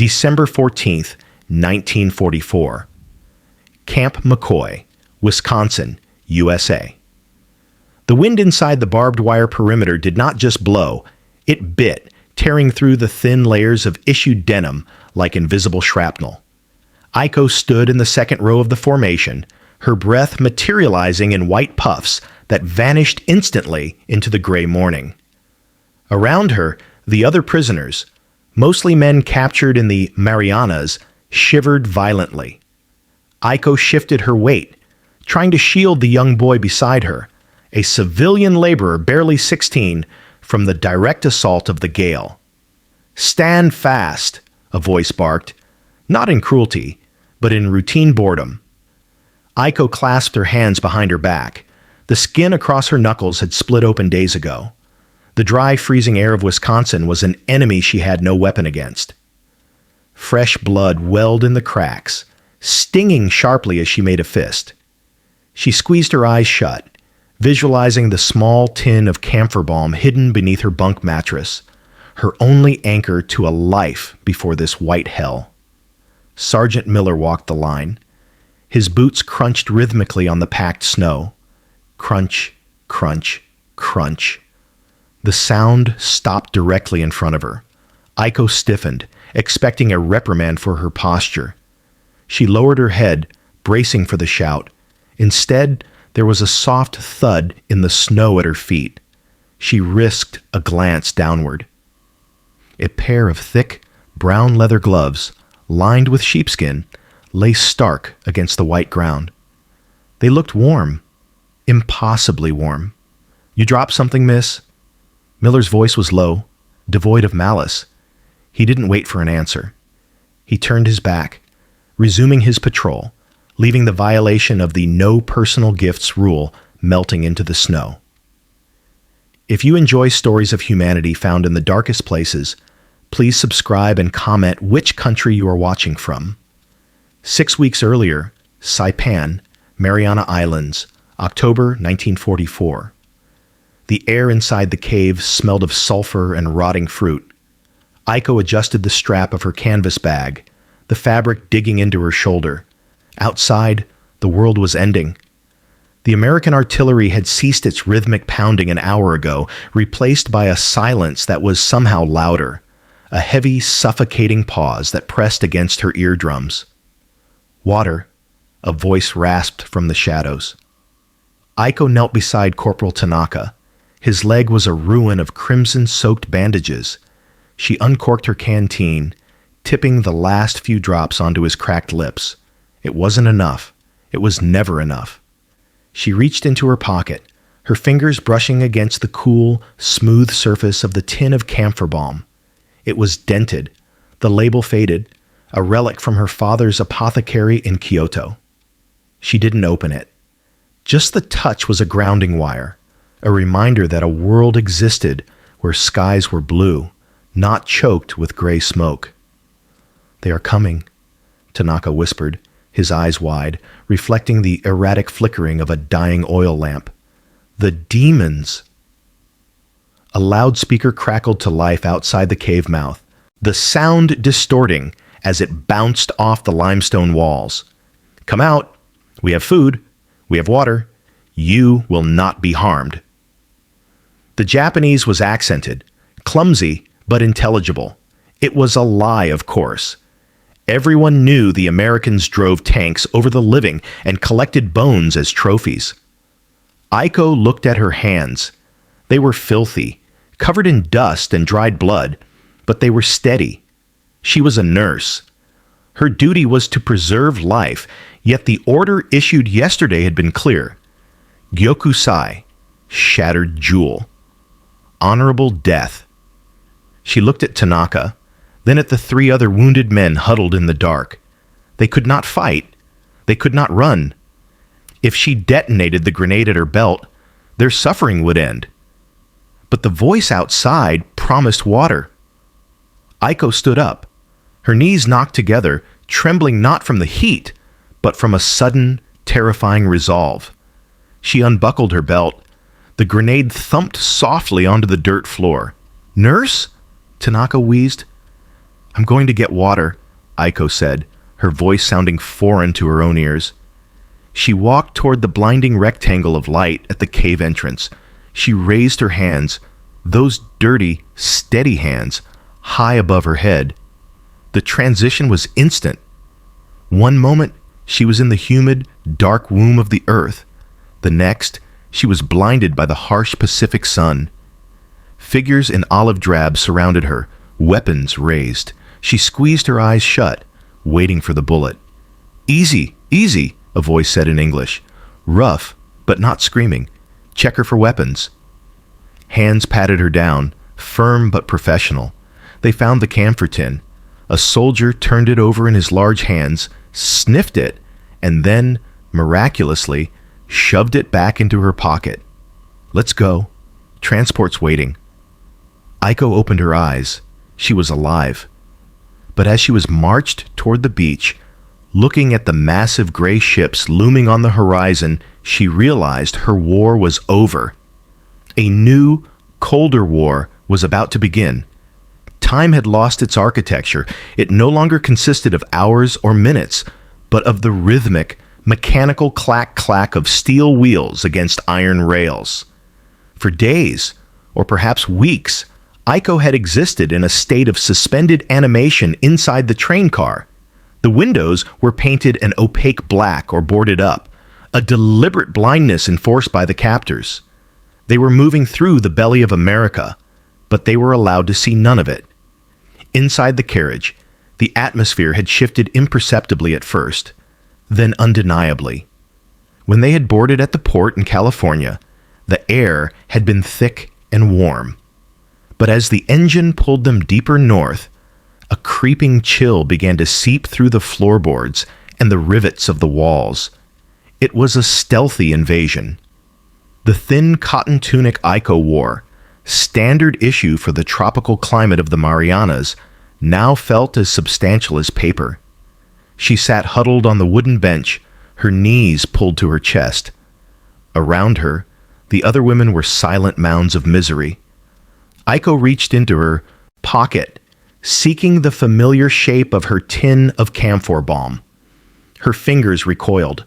December 14th, 1944. Camp McCoy, Wisconsin, USA. The wind inside the barbed wire perimeter did not just blow, it bit, tearing through the thin layers of issued denim like invisible shrapnel. Aiko stood in the second row of the formation, her breath materializing in white puffs that vanished instantly into the gray morning. Around her, the other prisoners, mostly men captured in the Marianas, shivered violently. Aiko shifted her weight, trying to shield the young boy beside her, a civilian laborer barely 16, from the direct assault of the gale. "Stand fast," a voice barked, not in cruelty, but in routine boredom. Aiko clasped her hands behind her back. The skin across her knuckles had split open days ago. The dry, freezing air of Wisconsin was an enemy she had no weapon against. Fresh blood welled in the cracks, stinging sharply as she made a fist. She squeezed her eyes shut, visualizing the small tin of camphor balm hidden beneath her bunk mattress, her only anchor to a life before this white hell. Sergeant Miller walked the line. His boots crunched rhythmically on the packed snow. Crunch, crunch, crunch. The sound stopped directly in front of her. Aiko stiffened, expecting a reprimand for her posture. She lowered her head, bracing for the shout. Instead, there was a soft thud in the snow at her feet. She risked a glance downward. A pair of thick, brown leather gloves, lined with sheepskin, lay stark against the white ground. They looked warm, impossibly warm. "You dropped something, miss?" Miller's voice was low, devoid of malice. He didn't wait for an answer. He turned his back, resuming his patrol, leaving the violation of the no personal gifts rule melting into the snow. If you enjoy stories of humanity found in the darkest places, please subscribe and comment which country you are watching from. 6 weeks earlier, Saipan, Mariana Islands, October 1944. The air inside the cave smelled of sulfur and rotting fruit. Aiko adjusted the strap of her canvas bag, the fabric digging into her shoulder. Outside, the world was ending. The American artillery had ceased its rhythmic pounding an hour ago, replaced by a silence that was somehow louder, a heavy, suffocating pause that pressed against her eardrums. "Water," a voice rasped from the shadows. Aiko knelt beside Corporal Tanaka. His leg was a ruin of crimson-soaked bandages. She uncorked her canteen, tipping the last few drops onto his cracked lips. It wasn't enough. It was never enough. She reached into her pocket, her fingers brushing against the cool, smooth surface of the tin of camphor balm. It was dented, the label faded, a relic from her father's apothecary in Kyoto. She didn't open it. Just the touch was a grounding wire, a reminder that a world existed where skies were blue, not choked with gray smoke. "They are coming," Tanaka whispered, his eyes wide, reflecting the erratic flickering of a dying oil lamp. "The demons!" A loudspeaker crackled to life outside the cave mouth, the sound distorting as it bounced off the limestone walls. "Come out! We have food. We have water. You will not be harmed." The Japanese was accented, clumsy but intelligible. It was a lie, of course. Everyone knew the Americans drove tanks over the living and collected bones as trophies. Aiko looked at her hands. They were filthy, covered in dust and dried blood, but they were steady. She was a nurse. Her duty was to preserve life, yet the order issued yesterday had been clear. Gyokusai, shattered jewel. Honorable death. She looked at Tanaka, then at the 3 other wounded men huddled in the dark. They could not fight. They could not run. If she detonated the grenade at her belt, their suffering would end. But the voice outside promised water. Aiko stood up, her knees knocked together, trembling not from the heat, but from a sudden, terrifying resolve. She unbuckled her belt. The grenade thumped softly onto the dirt floor. "Nurse?" Tanaka wheezed. "I'm going to get water," Aiko said, her voice sounding foreign to her own ears. She walked toward the blinding rectangle of light at the cave entrance. She raised her hands, those dirty, steady hands, high above her head. The transition was instant. One moment, she was in the humid, dark womb of the earth. The next, she was blinded by the harsh Pacific sun. Figures in olive drab surrounded her, weapons raised. She squeezed her eyes shut, waiting for the bullet. "Easy, easy," a voice said in English. "Rough, but not screaming. Check her for weapons." Hands patted her down, firm but professional. They found the camphor tin. A soldier turned it over in his large hands, sniffed it, and then, miraculously, shoved it back into her pocket. "Let's go. Transport's waiting." Aiko opened her eyes. She was alive. But as she was marched toward the beach, looking at the massive gray ships looming on the horizon, she realized her war was over. A new, colder war was about to begin. Time had lost its architecture. It no longer consisted of hours or minutes, but of the rhythmic, mechanical clack-clack of steel wheels against iron rails. For days, or perhaps weeks, Aiko had existed in a state of suspended animation inside the train car. The windows were painted an opaque black or boarded up, a deliberate blindness enforced by the captors. They were moving through the belly of America, but they were allowed to see none of it. Inside the carriage, the atmosphere had shifted imperceptibly at first, then undeniably. When they had boarded at the port in California, the air had been thick and warm. But as the engine pulled them deeper north, a creeping chill began to seep through the floorboards and the rivets of the walls. It was a stealthy invasion. The thin cotton tunic Aiko wore, standard issue for the tropical climate of the Marianas, now felt as substantial as paper. She sat huddled on the wooden bench, her knees pulled to her chest. Around her, the other women were silent mounds of misery. Aiko reached into her pocket, seeking the familiar shape of her tin of camphor balm. Her fingers recoiled.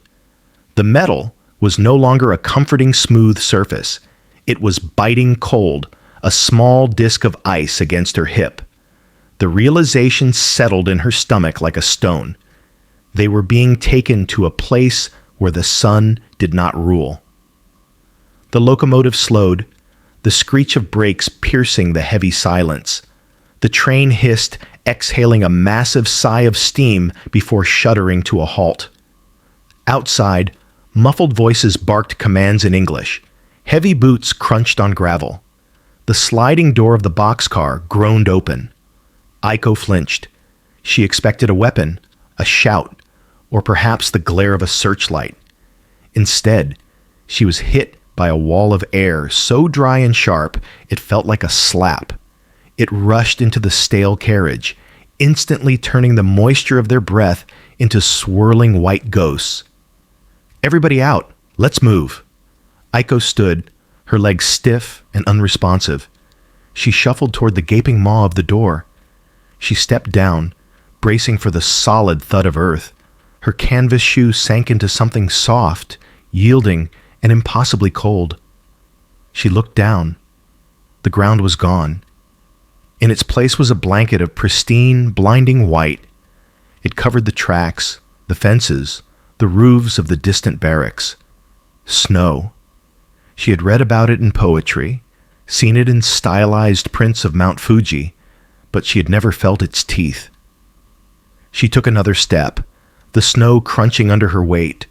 The metal was no longer a comforting smooth surface. It was biting cold, a small disk of ice against her hip. The realization settled in her stomach like a stone. They were being taken to a place where the sun did not rule. The locomotive slowed, the screech of brakes piercing the heavy silence. The train hissed, exhaling a massive sigh of steam before shuddering to a halt. Outside, muffled voices barked commands in English. Heavy boots crunched on gravel. The sliding door of the boxcar groaned open. Aiko flinched. She expected a weapon, a shout, or perhaps the glare of a searchlight. Instead, she was hit by a wall of air so dry and sharp it felt like a slap. It rushed into the stale carriage, instantly turning the moisture of their breath into swirling white ghosts. "Everybody out! Let's move!" Aiko stood, her legs stiff and unresponsive. She shuffled toward the gaping maw of the door. She stepped down, bracing for the solid thud of earth. Her canvas shoe sank into something soft, yielding, and impossibly cold. She looked down. The ground was gone. In its place was a blanket of pristine, blinding white. It covered the tracks, the fences, the roofs of the distant barracks. Snow. She had read about it in poetry, seen it in stylized prints of Mount Fuji, but she had never felt its teeth. She took another step, the snow crunching under her weight.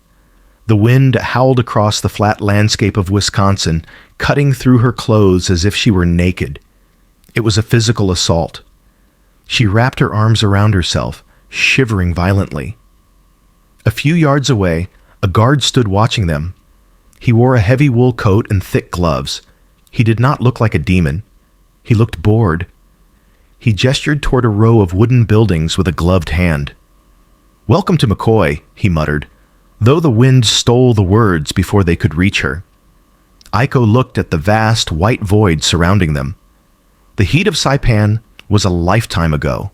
The wind howled across the flat landscape of Wisconsin, cutting through her clothes as if she were naked. It was a physical assault. She wrapped her arms around herself, shivering violently. A few yards away, a guard stood watching them. He wore a heavy wool coat and thick gloves. He did not look like a demon. He looked bored. He gestured toward a row of wooden buildings with a gloved hand. "Welcome to McCoy," he muttered, though the wind stole the words before they could reach her. Aiko looked at the vast white void surrounding them. The heat of Saipan was a lifetime ago.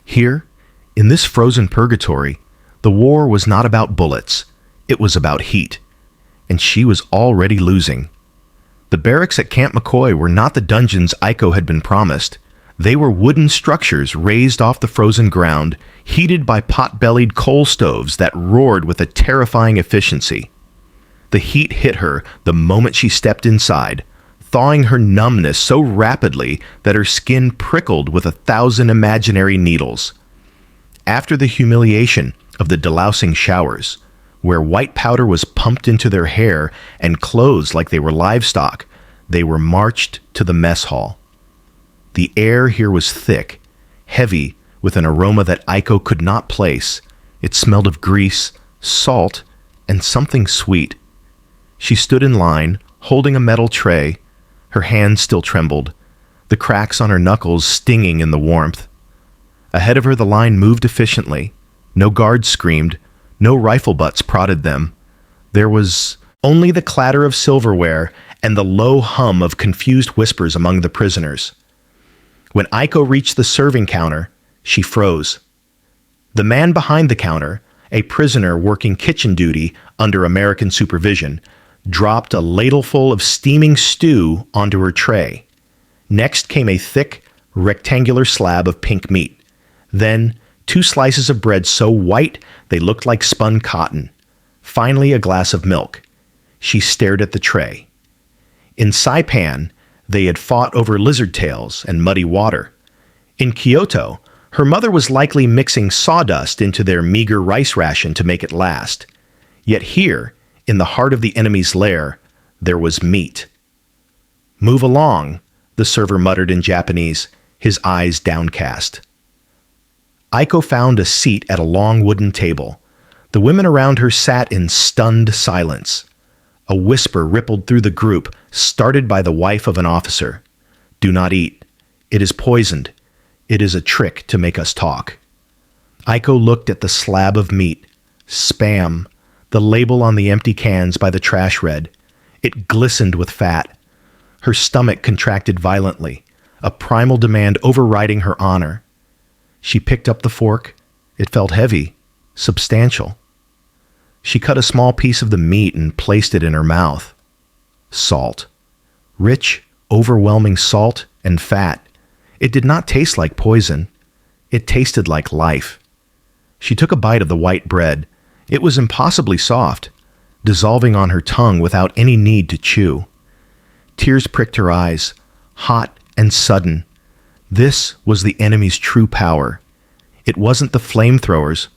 Here, in this frozen purgatory, the war was not about bullets, it was about heat, and she was already losing. The barracks at Camp McCoy were not the dungeons Aiko had been promised. They were wooden structures raised off the frozen ground, heated by pot-bellied coal stoves that roared with a terrifying efficiency. The heat hit her the moment she stepped inside, thawing her numbness so rapidly that her skin prickled with 1,000 imaginary needles. After the humiliation of the delousing showers, where white powder was pumped into their hair and clothes like they were livestock, they were marched to the mess hall. The air here was thick, heavy, with an aroma that Aiko could not place. It smelled of grease, salt, and something sweet. She stood in line, holding a metal tray. Her hands still trembled, the cracks on her knuckles stinging in the warmth. Ahead of her the line moved efficiently. No guards screamed, no rifle butts prodded them. There was only the clatter of silverware and the low hum of confused whispers among the prisoners. When Aiko reached the serving counter, she froze. The man behind the counter, a prisoner working kitchen duty under American supervision, dropped a ladleful of steaming stew onto her tray. Next came a thick, rectangular slab of pink meat. Then, 2 slices of bread so white they looked like spun cotton. Finally, a glass of milk. She stared at the tray. In Saipan, they had fought over lizard tails and muddy water. In Kyoto, her mother was likely mixing sawdust into their meager rice ration to make it last. Yet here, in the heart of the enemy's lair, there was meat. "Move along," the server muttered in Japanese, his eyes downcast. Aiko found a seat at a long wooden table. The women around her sat in stunned silence. A whisper rippled through the group, started by the wife of an officer. "Do not eat. It is poisoned. It is a trick to make us talk." Aiko looked at the slab of meat. Spam. The label on the empty cans by the trash read. It glistened with fat. Her stomach contracted violently, a primal demand overriding her honor. She picked up the fork. It felt heavy, substantial. She cut a small piece of the meat and placed it in her mouth. Salt. Rich, overwhelming salt and fat. It did not taste like poison. It tasted like life. She took a bite of the white bread. It was impossibly soft, dissolving on her tongue without any need to chew. Tears pricked her eyes, hot and sudden. This was the enemy's true power. It wasn't the flamethrowers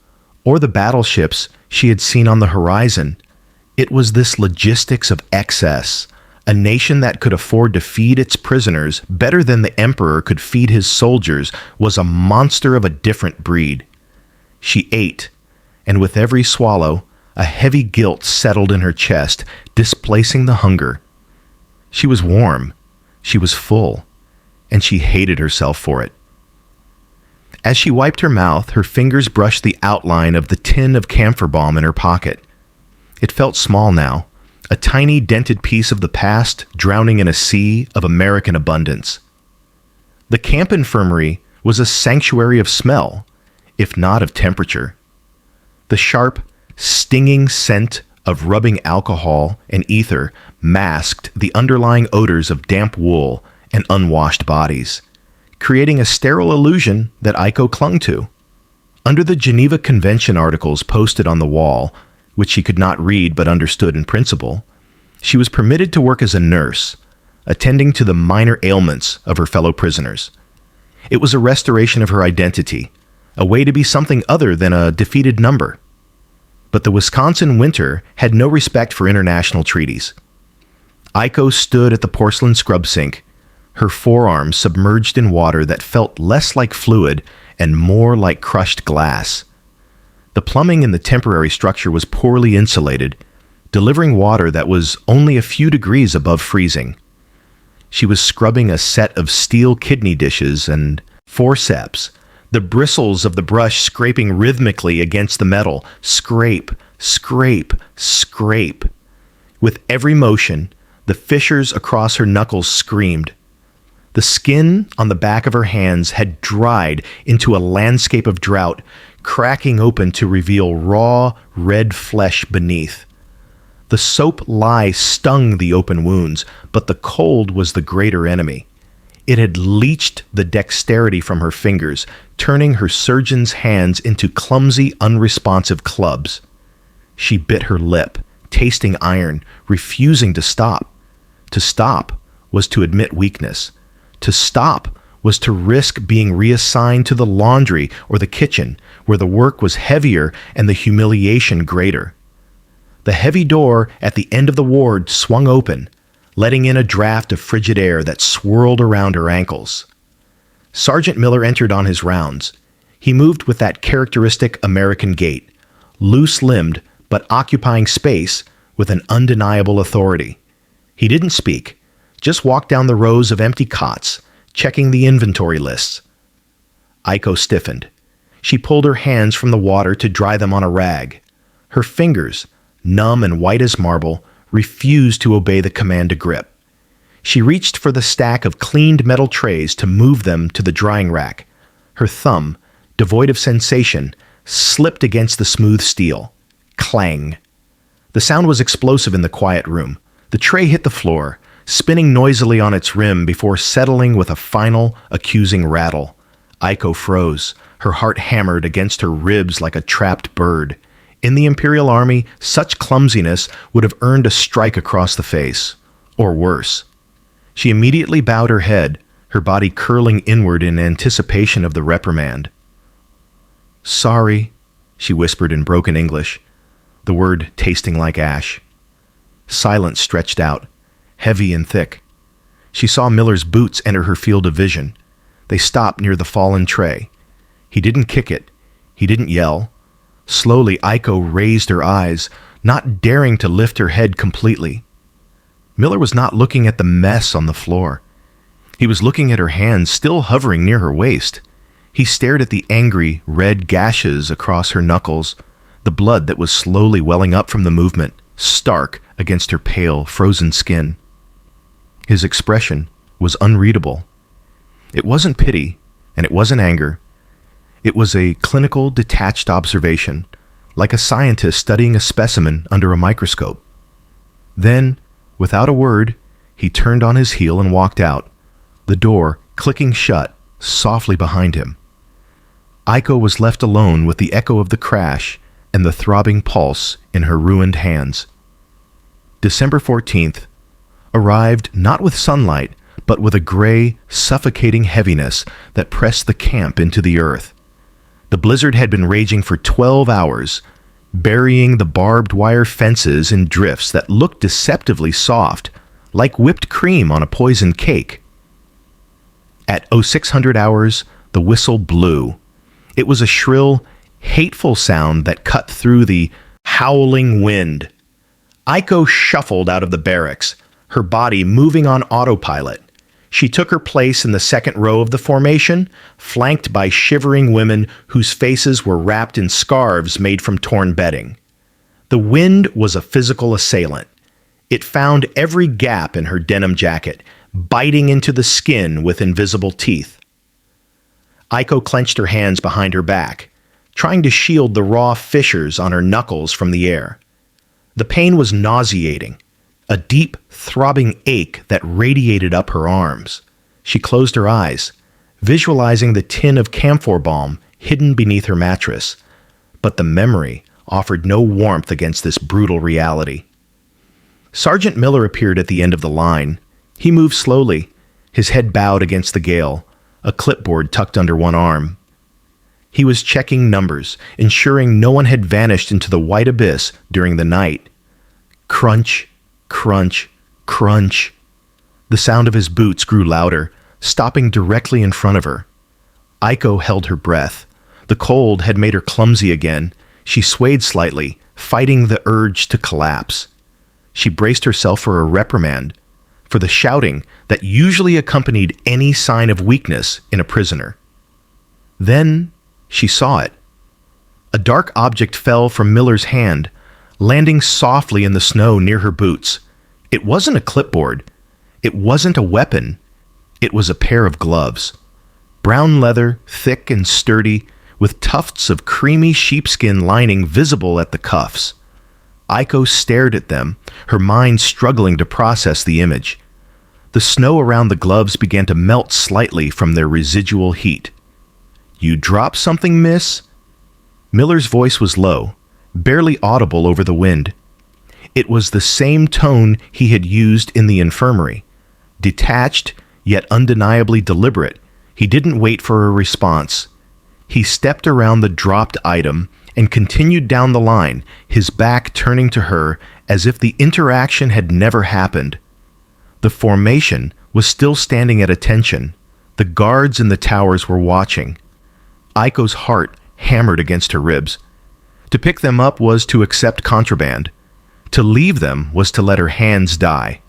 or the battleships she had seen on the horizon. It was this logistics of excess. A nation that could afford to feed its prisoners better than the emperor could feed his soldiers was a monster of a different breed. She ate, and with every swallow, a heavy guilt settled in her chest, displacing the hunger. She was warm, she was full, and she hated herself for it. As she wiped her mouth, her fingers brushed the outline of the tin of camphor balm in her pocket. It felt small now, a tiny dented piece of the past drowning in a sea of American abundance. The camp infirmary was a sanctuary of smell, if not of temperature. The sharp, stinging scent of rubbing alcohol and ether masked the underlying odors of damp wool and unwashed bodies, creating a sterile illusion that Aiko clung to. Under the Geneva Convention articles posted on the wall, which she could not read but understood in principle, she was permitted to work as a nurse, attending to the minor ailments of her fellow prisoners. It was a restoration of her identity, a way to be something other than a defeated number. But the Wisconsin winter had no respect for international treaties. Aiko stood at the porcelain scrub sink, her forearms submerged in water that felt less like fluid and more like crushed glass. The plumbing in the temporary structure was poorly insulated, delivering water that was only a few degrees above freezing. She was scrubbing a set of steel kidney dishes and forceps, the bristles of the brush scraping rhythmically against the metal. Scrape, scrape, scrape. With every motion, the fissures across her knuckles screamed. The skin on the back of her hands had dried into a landscape of drought, cracking open to reveal raw, red flesh beneath. The soap lye stung the open wounds, but the cold was the greater enemy. It had leached the dexterity from her fingers, turning her surgeon's hands into clumsy, unresponsive clubs. She bit her lip, tasting iron, refusing to stop. To stop was to admit weakness. To stop was to risk being reassigned to the laundry or the kitchen, where the work was heavier and the humiliation greater. The heavy door at the end of the ward swung open, letting in a draft of frigid air that swirled around her ankles. Sergeant Miller entered on his rounds. He moved with that characteristic American gait, loose-limbed but occupying space with an undeniable authority. He didn't speak, just walked down the rows of empty cots, checking the inventory lists. Aiko stiffened. She pulled her hands from the water to dry them on a rag. Her fingers, numb and white as marble, refused to obey the command to grip. She reached for the stack of cleaned metal trays to move them to the drying rack. Her thumb, devoid of sensation, slipped against the smooth steel. Clang. The sound was explosive in the quiet room. The tray hit the floor, spinning noisily on its rim before settling with a final, accusing rattle. Aiko froze, her heart hammered against her ribs like a trapped bird. In the Imperial Army, such clumsiness would have earned a strike across the face, or worse. She immediately bowed her head, her body curling inward in anticipation of the reprimand. "Sorry," she whispered in broken English, the word tasting like ash. Silence stretched out, heavy and thick. She saw Miller's boots enter her field of vision. They stopped near the fallen tray. He didn't kick it. He didn't yell. Slowly, Aiko raised her eyes, not daring to lift her head completely. Miller was not looking at the mess on the floor. He was looking at her hands still hovering near her waist. He stared at the angry, red gashes across her knuckles, the blood that was slowly welling up from the movement, stark against her pale, frozen skin. His expression was unreadable. It wasn't pity, and it wasn't anger. It was a clinical, detached observation, like a scientist studying a specimen under a microscope. Then, without a word, he turned on his heel and walked out, the door clicking shut softly behind him. Aiko was left alone with the echo of the crash and the throbbing pulse in her ruined hands. December 14th arrived not with sunlight, but with a gray, suffocating heaviness that pressed the camp into the earth. The blizzard had been raging for 12 hours, burying the barbed wire fences in drifts that looked deceptively soft, like whipped cream on a poisoned cake. At 0600 hours, the whistle blew. It was a shrill, hateful sound that cut through the howling wind. Aiko shuffled out of the barracks, her body moving on autopilot. She took her place in the second row of the formation, flanked by shivering women whose faces were wrapped in scarves made from torn bedding. The wind was a physical assailant. It found every gap in her denim jacket, biting into the skin with invisible teeth. Aiko clenched her hands behind her back, trying to shield the raw fissures on her knuckles from the air. The pain was nauseating, a deep, throbbing ache that radiated up her arms. She closed her eyes, visualizing the tin of camphor balm hidden beneath her mattress. But the memory offered no warmth against this brutal reality. Sergeant Miller appeared at the end of the line. He moved slowly, his head bowed against the gale, a clipboard tucked under one arm. He was checking numbers, ensuring no one had vanished into the white abyss during the night. Crunch, crunch, crunch. The sound of his boots grew louder, stopping directly in front of her. Aiko held her breath. The cold had made her clumsy again. She swayed slightly, fighting the urge to collapse. She braced herself for a reprimand, for the shouting that usually accompanied any sign of weakness in a prisoner. Then she saw it. A dark object fell from Miller's hand, landing softly in the snow near her boots. It wasn't a clipboard. It wasn't a weapon. It was a pair of gloves. Brown leather, thick and sturdy, with tufts of creamy sheepskin lining visible at the cuffs. Aiko stared at them, her mind struggling to process the image. The snow around the gloves began to melt slightly from their residual heat. "You dropped something, miss?" Miller's voice was low, barely audible over the wind. It was the same tone he had used in the infirmary. Detached, yet undeniably deliberate, he didn't wait for a response. He stepped around the dropped item and continued down the line, his back turning to her as if the interaction had never happened. The formation was still standing at attention. The guards in the towers were watching. Aiko's heart hammered against her ribs. To pick them up was to accept contraband. To leave them was to let her hands die.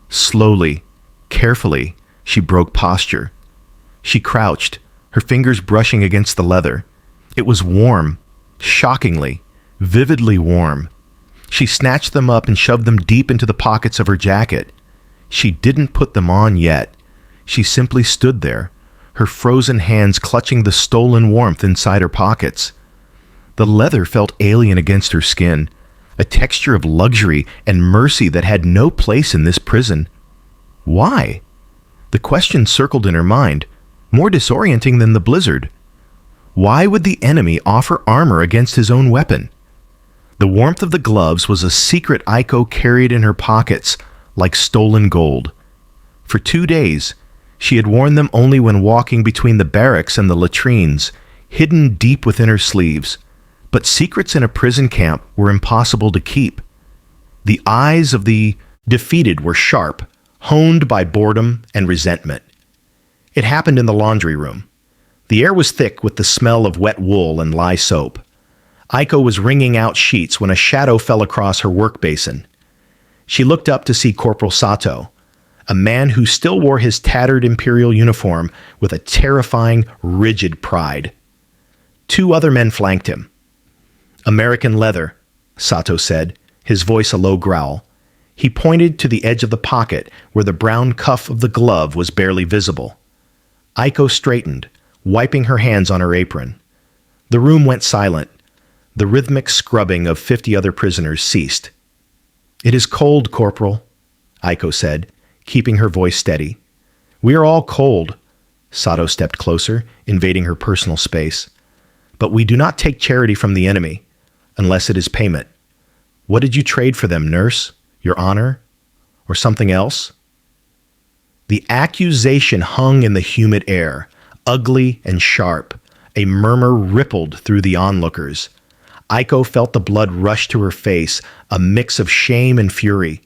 Slowly, carefully, she broke posture. She crouched, her fingers brushing against the leather. It was warm, shockingly, vividly warm. She snatched them up and shoved them deep into the pockets of her jacket. She didn't put them on yet. She simply stood there, her frozen hands clutching the stolen warmth inside her pockets. The leather felt alien against her skin, a texture of luxury and mercy that had no place in this prison. Why? The question circled in her mind, more disorienting than the blizzard. Why would the enemy offer armor against his own weapon? The warmth of the gloves was a secret Aiko carried in her pockets, like stolen gold. For 2 days, she had worn them only when walking between the barracks and the latrines, hidden deep within her sleeves. But secrets in a prison camp were impossible to keep. The eyes of the defeated were sharp, honed by boredom and resentment. It happened in the laundry room. The air was thick with the smell of wet wool and lye soap. Aiko was wringing out sheets when a shadow fell across her work basin. She looked up to see Corporal Sato, a man who still wore his tattered imperial uniform with a terrifying, rigid pride. 2 other men flanked him. "American leather," Sato said, his voice a low growl. He pointed to the edge of the pocket where the brown cuff of the glove was barely visible. Aiko straightened, wiping her hands on her apron. The room went silent. The rhythmic scrubbing of 50 other prisoners ceased. "It is cold, Corporal," Aiko said, keeping her voice steady. "We are all cold." Sato stepped closer, invading her personal space. "But we do not take charity from the enemy, unless it is payment. What did you trade for them, nurse? Your honor? Or something else?" The accusation hung in the humid air, ugly and sharp. A murmur rippled through the onlookers. Aiko felt the blood rush to her face, a mix of shame and fury.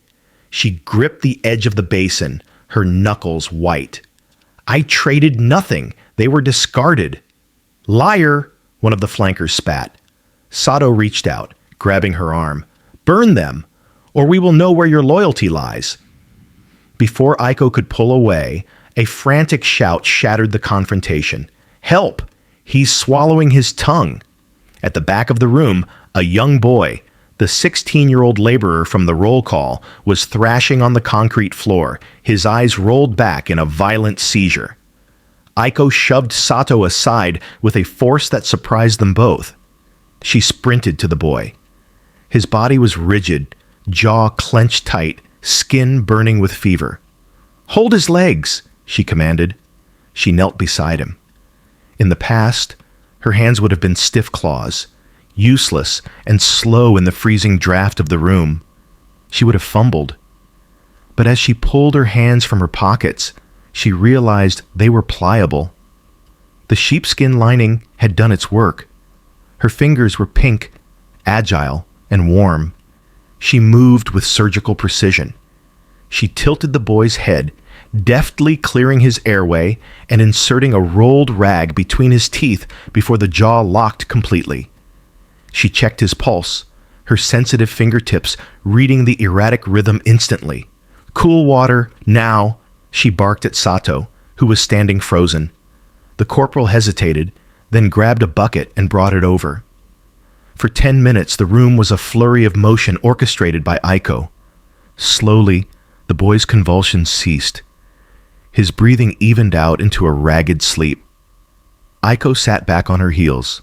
She gripped the edge of the basin, her knuckles white. "I traded nothing. They were discarded." "Liar," one of the flankers spat. Sato reached out, grabbing her arm. "Burn them, or we will know where your loyalty lies." Before Aiko could pull away, a frantic shout shattered the confrontation. "Help! He's swallowing his tongue!" At the back of the room, a young boy, the 16-year-old laborer from the roll call, was thrashing on the concrete floor, his eyes rolled back in a violent seizure. Aiko shoved Sato aside with a force that surprised them both. She sprinted to the boy. His body was rigid, jaw clenched tight, skin burning with fever. "Hold his legs," she commanded. She knelt beside him. In the past, her hands would have been stiff claws, useless and slow in the freezing draft of the room. She would have fumbled. But as she pulled her hands from her pockets, she realized they were pliable. The sheepskin lining had done its work. Her fingers were pink, agile, and warm. She moved with surgical precision. She tilted the boy's head, deftly clearing his airway and inserting a rolled rag between his teeth before the jaw locked completely. She checked his pulse, her sensitive fingertips reading the erratic rhythm instantly. "Cool water, now," she barked at Sato, who was standing frozen. The corporal hesitated, then grabbed a bucket and brought it over. For 10 minutes, the room was a flurry of motion orchestrated by Aiko. Slowly, the boy's convulsions ceased. His breathing evened out into a ragged sleep. Aiko sat back on her heels,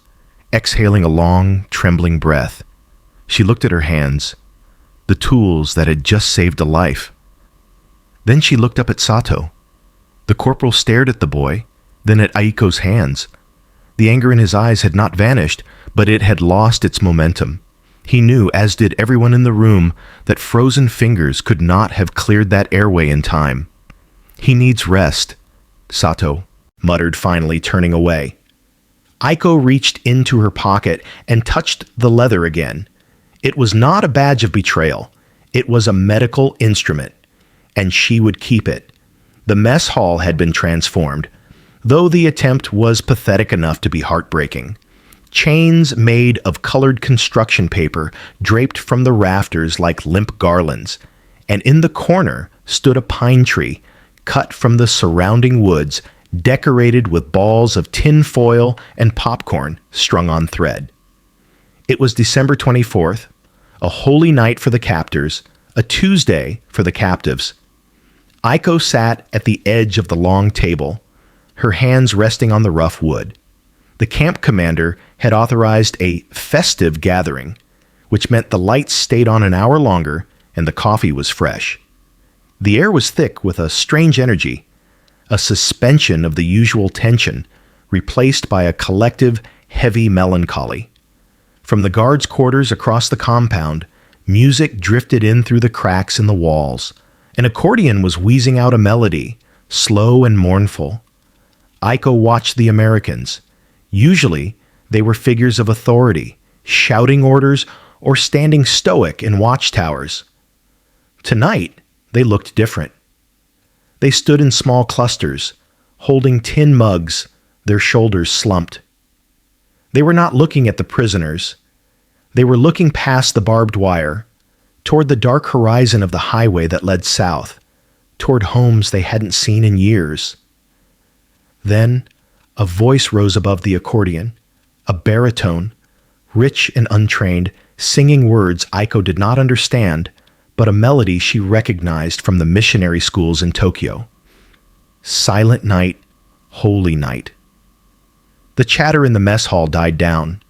exhaling a long, trembling breath. She looked at her hands, the tools that had just saved a life. Then she looked up at Sato. The corporal stared at the boy, then at Aiko's hands. The anger in his eyes had not vanished, but it had lost its momentum. He knew, as did everyone in the room, that frozen fingers could not have cleared that airway in time. "He needs rest," Sato muttered, finally turning away. Aiko reached into her pocket and touched the leather again. It was not a badge of betrayal. It was a medical instrument, and she would keep it. The mess hall had been transformed, though the attempt was pathetic enough to be heartbreaking. Chains made of colored construction paper draped from the rafters like limp garlands, and in the corner stood a pine tree cut from the surrounding woods, decorated with balls of tin foil and popcorn strung on thread. It was December 24th, a holy night for the captors, a Tuesday for the captives. Aiko sat at the edge of the long table, her hands resting on the rough wood. The camp commander had authorized a festive gathering, which meant the lights stayed on an hour longer and the coffee was fresh. The air was thick with a strange energy, a suspension of the usual tension, replaced by a collective, heavy melancholy. From the guards' quarters across the compound, music drifted in through the cracks in the walls. An accordion was wheezing out a melody, slow and mournful. Aiko watched the Americans. Usually, they were figures of authority, shouting orders or standing stoic in watchtowers. Tonight, they looked different. They stood in small clusters, holding tin mugs, their shoulders slumped. They were not looking at the prisoners. They were looking past the barbed wire, toward the dark horizon of the highway that led south, toward homes they hadn't seen in years. Then, a voice rose above the accordion, a baritone, rich and untrained, singing words Aiko did not understand, but a melody she recognized from the missionary schools in Tokyo. Silent night, holy night. The chatter in the mess hall died down.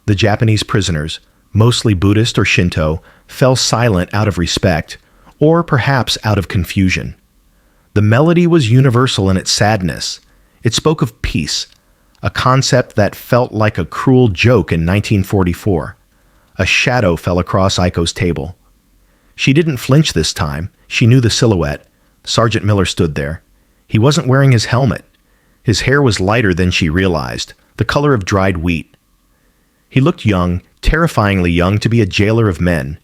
The Japanese prisoners, mostly Buddhist or Shinto, fell silent out of respect, or perhaps out of confusion. The melody was universal in its sadness. It spoke of peace, a concept that felt like a cruel joke in 1944. A shadow fell across Aiko's table. She didn't flinch this time. She knew the silhouette. Sergeant Miller stood there. He wasn't wearing his helmet. His hair was lighter than she realized, the color of dried wheat. He looked young, terrifyingly young to be a jailer of men.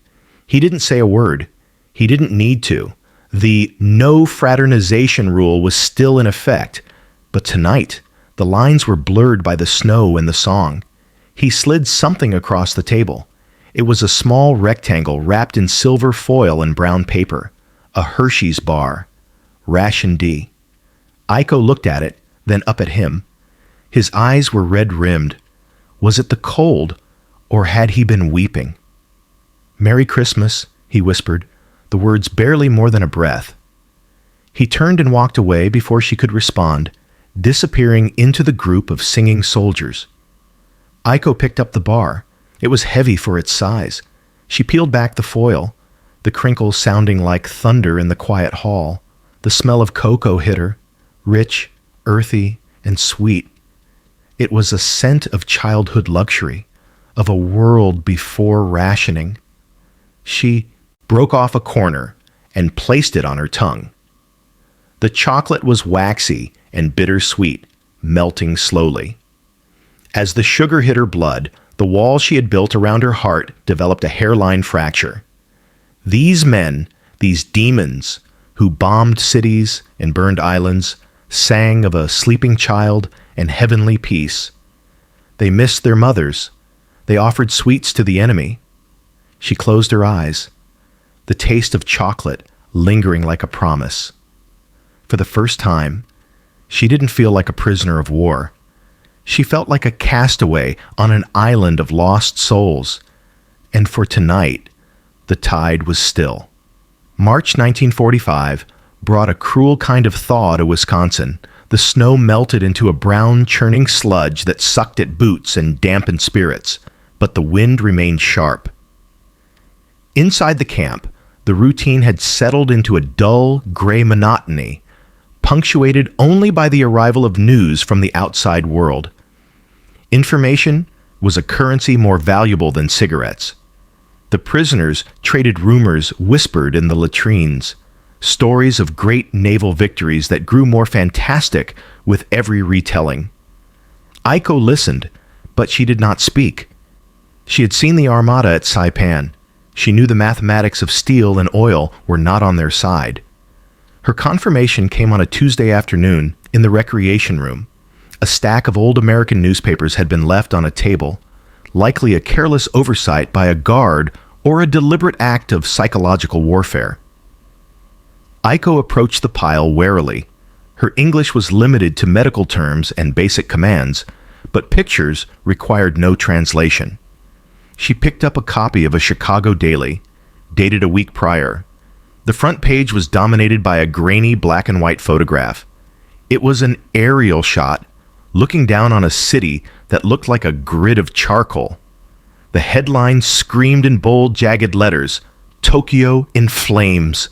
He didn't say a word. He didn't need to. The no fraternization rule was still in effect, but tonight, the lines were blurred by the snow and the song. He slid something across the table. It was a small rectangle wrapped in silver foil and brown paper, a Hershey's bar, Ration D. Aiko looked at it, then up at him. His eyes were red-rimmed. Was it the cold, or had he been weeping? "Merry Christmas," he whispered, the words barely more than a breath. He turned and walked away before she could respond, disappearing into the group of singing soldiers. Aiko picked up the bar. It was heavy for its size. She peeled back the foil, the crinkles sounding like thunder in the quiet hall. The smell of cocoa hit her, rich, earthy, and sweet. It was a scent of childhood luxury, of a world before rationing. She broke off a corner and placed it on her tongue. The chocolate was waxy and bittersweet, melting slowly. As the sugar hit her blood, the wall she had built around her heart developed a hairline fracture. These men, these demons, who bombed cities and burned islands, sang of a sleeping child and heavenly peace. They missed their mothers. They offered sweets to the enemy. She closed her eyes, the taste of chocolate lingering like a promise. For the first time, she didn't feel like a prisoner of war. She felt like a castaway on an island of lost souls. And for tonight, the tide was still. March 1945, brought a cruel kind of thaw to Wisconsin. The snow melted into a brown, churning sludge that sucked at boots and dampened spirits, but the wind remained sharp. Inside the camp, the routine had settled into a dull, gray monotony, punctuated only by the arrival of news from the outside world. Information was a currency more valuable than cigarettes. The prisoners traded rumors whispered in the latrines, stories of great naval victories that grew more fantastic with every retelling. Aiko listened, but she did not speak. She had seen the armada at Saipan. She knew the mathematics of steel and oil were not on their side. Her confirmation came on a Tuesday afternoon in the recreation room. A stack of old American newspapers had been left on a table, likely a careless oversight by a guard or a deliberate act of psychological warfare. Aiko approached the pile warily. Her English was limited to medical terms and basic commands, but pictures required no translation. She picked up a copy of a Chicago daily, dated a week prior. The front page was dominated by a grainy black and white photograph. It was an aerial shot, looking down on a city that looked like a grid of charcoal. The headline screamed in bold, jagged letters, "Tokyo in flames."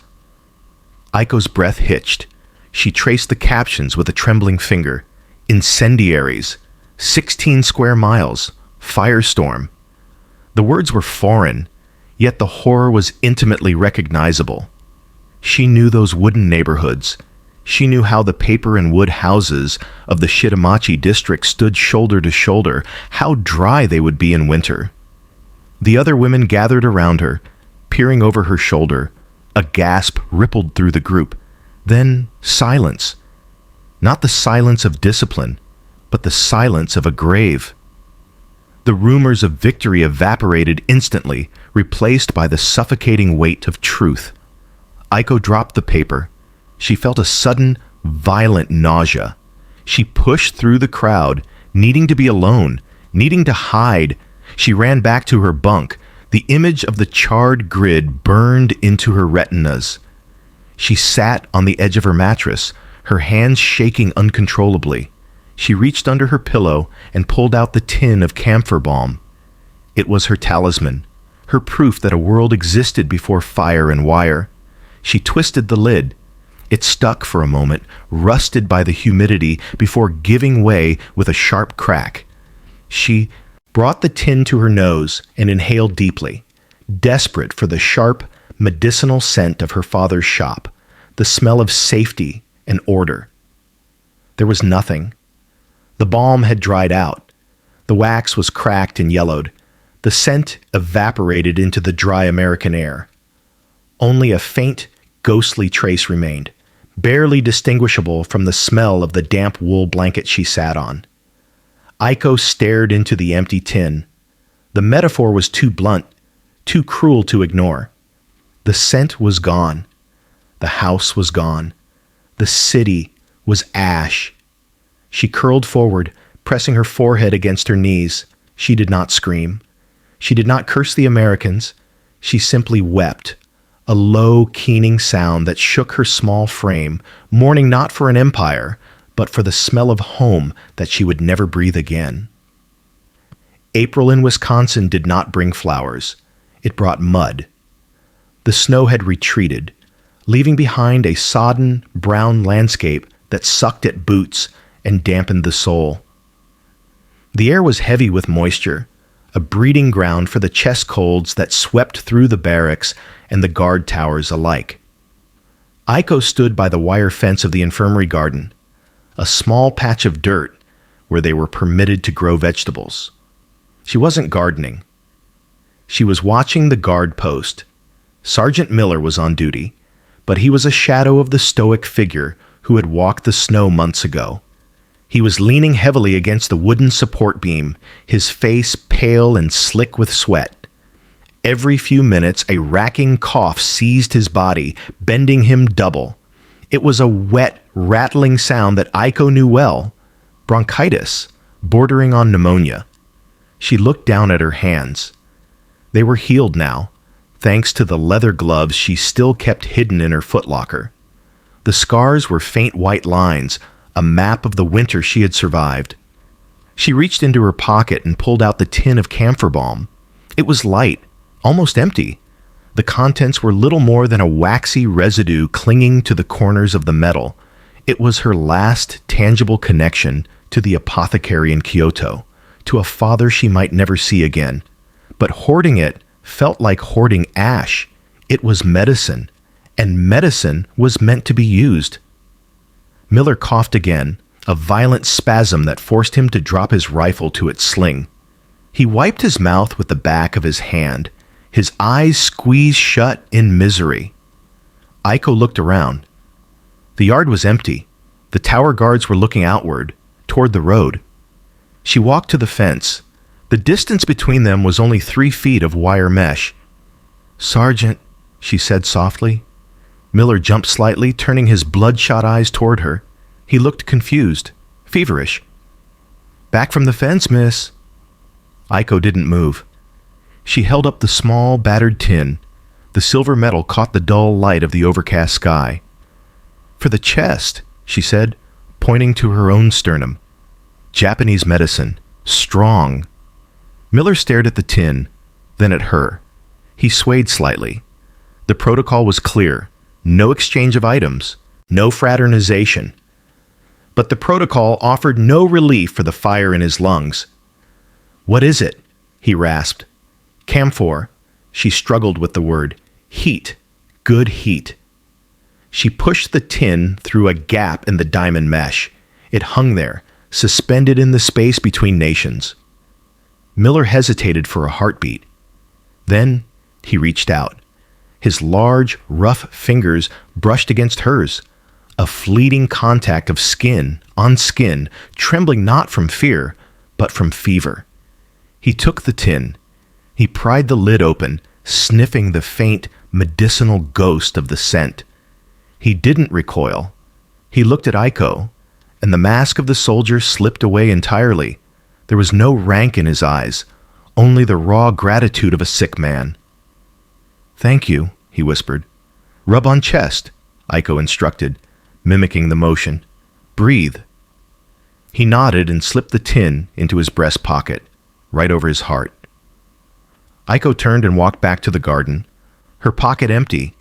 Aiko's breath hitched. She traced the captions with a trembling finger. Incendiaries, 16 square miles, firestorm. The words were foreign, yet the horror was intimately recognizable. She knew those wooden neighborhoods. She knew how the paper and wood houses of the Shitamachi district stood shoulder to shoulder, how dry they would be in winter. The other women gathered around her, peering over her shoulder. A gasp rippled through the group. Then silence. Not the silence of discipline, but the silence of a grave. The rumors of victory evaporated instantly, replaced by the suffocating weight of truth. Aiko dropped the paper. She felt a sudden, violent nausea. She pushed through the crowd, needing to be alone, needing to hide. She ran back to her bunk. The image of the charred grid burned into her retinas. She sat on the edge of her mattress, her hands shaking uncontrollably. She reached under her pillow and pulled out the tin of camphor balm. It was her talisman, her proof that a world existed before fire and wire. She twisted the lid. It stuck for a moment, rusted by the humidity, before giving way with a sharp crack. She brought the tin to her nose and inhaled deeply, desperate for the sharp, medicinal scent of her father's shop, the smell of safety and order. There was nothing. The balm had dried out. The wax was cracked and yellowed. The scent evaporated into the dry American air. Only a faint, ghostly trace remained, barely distinguishable from the smell of the damp wool blanket she sat on. Aiko stared into the empty tin. The metaphor was too blunt, too cruel to ignore. The scent was gone. The house was gone. The city was ash. She curled forward, pressing her forehead against her knees. She did not scream. She did not curse the Americans. She simply wept, a low, keening sound that shook her small frame, mourning not for an empire, but for the smell of home that she would never breathe again. April in Wisconsin did not bring flowers. It brought mud. The snow had retreated, leaving behind a sodden, brown landscape that sucked at boots and dampened the soul. The air was heavy with moisture, a breeding ground for the chest colds that swept through the barracks and the guard towers alike. Aiko stood by the wire fence of the infirmary garden, a small patch of dirt where they were permitted to grow vegetables. She wasn't gardening. She was watching the guard post. Sergeant Miller was on duty, but he was a shadow of the stoic figure who had walked the snow months ago. He was leaning heavily against the wooden support beam, his face pale and slick with sweat. Every few minutes, a racking cough seized his body, bending him double. It was a wet, rattling sound that Aiko knew well, bronchitis, bordering on pneumonia. She looked down at her hands. They were healed now, thanks to the leather gloves she still kept hidden in her footlocker. The scars were faint white lines, a map of the winter she had survived. She reached into her pocket and pulled out the tin of camphor balm. It was light, almost empty. The contents were little more than a waxy residue clinging to the corners of the metal. It was her last tangible connection to the apothecary in Kyoto, to a father she might never see again. But hoarding it felt like hoarding ash. It was medicine, and medicine was meant to be used. Miller coughed again, a violent spasm that forced him to drop his rifle to its sling. He wiped his mouth with the back of his hand, his eyes squeezed shut in misery. Aiko looked around. The yard was empty. The tower guards were looking outward, toward the road. She walked to the fence. The distance between them was only 3 feet of wire mesh. "Sergeant," she said softly. Miller jumped slightly, turning his bloodshot eyes toward her. He looked confused, feverish. "Back from the fence, miss." Aiko didn't move. She held up the small, battered tin. The silver metal caught the dull light of the overcast sky. "For the chest," she said, pointing to her own sternum. "Japanese medicine. Strong." Miller stared at the tin, then at her. He swayed slightly. The protocol was clear. No exchange of items. No fraternization. But the protocol offered no relief for the fire in his lungs. "What is it?" he rasped. "Camphor." She struggled with the word. "Heat. Good heat." She pushed the tin through a gap in the diamond mesh. It hung there, suspended in the space between nations. Miller hesitated for a heartbeat. Then he reached out. His large, rough fingers brushed against hers. A fleeting contact of skin on skin, trembling not from fear, but from fever. He took the tin. He pried the lid open, sniffing the faint, medicinal ghost of the scent. He didn't recoil. He looked at Aiko, and the mask of the soldier slipped away entirely. There was no rank in his eyes, only the raw gratitude of a sick man. "Thank you," he whispered. "Rub on chest," Aiko instructed, mimicking the motion. "Breathe." He nodded and slipped the tin into his breast pocket, right over his heart. Aiko turned and walked back to the garden, her pocket empty,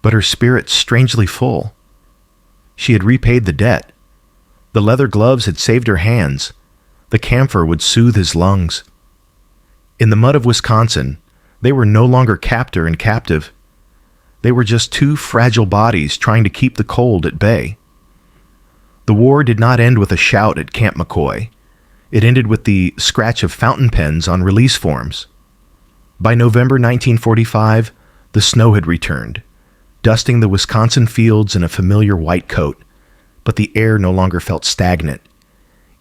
but her spirit strangely full. She had repaid the debt. The leather gloves had saved her hands. The camphor would soothe his lungs. In the mud of Wisconsin, they were no longer captor and captive. They were just 2 fragile bodies trying to keep the cold at bay. The war did not end with a shout at Camp McCoy. It ended with the scratch of fountain pens on release forms. By November 1945, the snow had returned, dusting the Wisconsin fields in a familiar white coat, but the air no longer felt stagnant.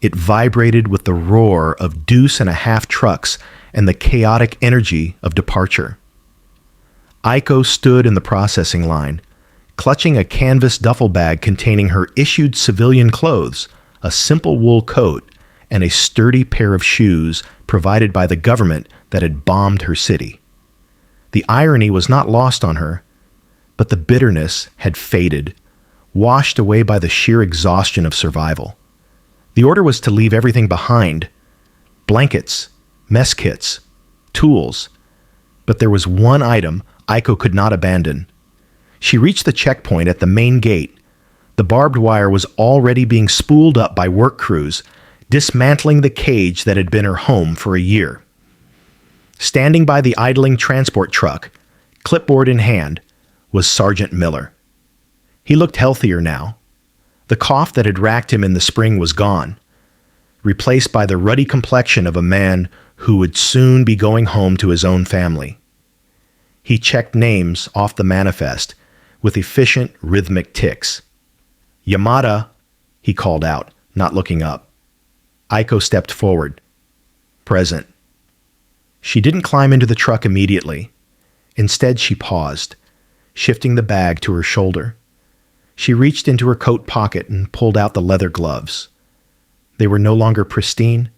It vibrated with the roar of deuce-and-a-half trucks and the chaotic energy of departure. Aiko stood in the processing line, clutching a canvas duffel bag containing her issued civilian clothes, a simple wool coat, and a sturdy pair of shoes provided by the government that had bombed her city. The irony was not lost on her, but the bitterness had faded, washed away by the sheer exhaustion of survival. The order was to leave everything behind: blankets, mess kits, tools. But there was one item Aiko could not abandon. She reached the checkpoint at the main gate. The barbed wire was already being spooled up by work crews, dismantling the cage that had been her home for a year. Standing by the idling transport truck, clipboard in hand, was Sergeant Miller. He looked healthier now. The cough that had racked him in the spring was gone, replaced by the ruddy complexion of a man who would soon be going home to his own family. He checked names off the manifest with efficient, rhythmic ticks. "Yamada," he called out, not looking up. Aiko stepped forward. "Present." She didn't climb into the truck immediately. Instead, she paused, shifting the bag to her shoulder. She reached into her coat pocket and pulled out the leather gloves. They were no longer pristine.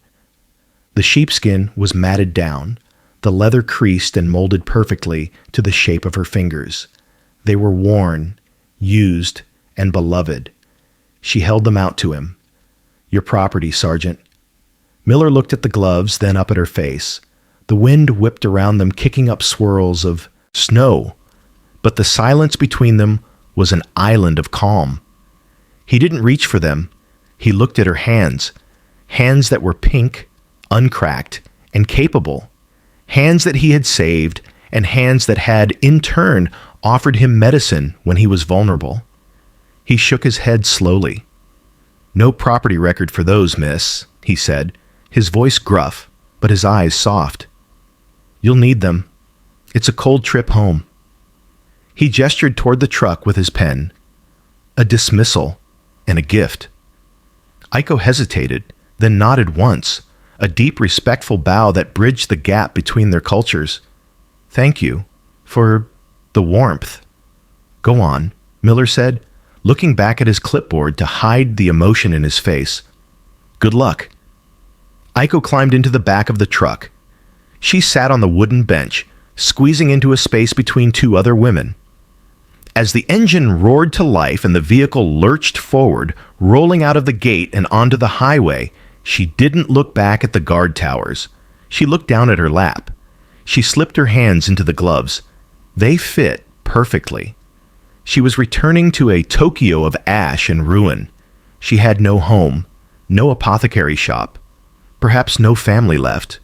The sheepskin was matted down, the leather creased and molded perfectly to the shape of her fingers. They were worn, used, and beloved. She held them out to him. Your property, Sergeant. Miller looked at the gloves, then up at her face. The wind whipped around them, kicking up swirls of snow, but the silence between them was an island of calm. He didn't reach for them. He looked at her hands, hands that were pink, uncracked, and capable, hands that he had saved, and hands that had, in turn, offered him medicine when he was vulnerable. He shook his head slowly. No property record for those, miss, he said, his voice gruff, but his eyes soft. You'll need them. It's a cold trip home. He gestured toward the truck with his pen. A dismissal and a gift. Aiko hesitated, then nodded once, a deep, respectful bow that bridged the gap between their cultures. Thank you for the warmth. Go on, Miller said, looking back at his clipboard to hide the emotion in his face. Good luck. Aiko climbed into the back of the truck. She sat on the wooden bench, squeezing into a space between two other women. As the engine roared to life and the vehicle lurched forward, rolling out of the gate and onto the highway, she didn't look back at the guard towers. She looked down at her lap. She slipped her hands into the gloves. They fit perfectly. She was returning to a Tokyo of ash and ruin. She had no home, no apothecary shop, perhaps no family left.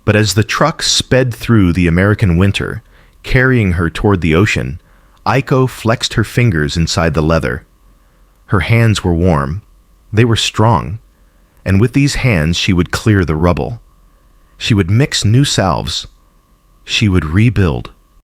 But as the truck sped through the American winter, carrying her toward the ocean, Aiko flexed her fingers inside the leather. Her hands were warm. They were strong. And with these hands she would clear the rubble. She would mix new salves. She would rebuild.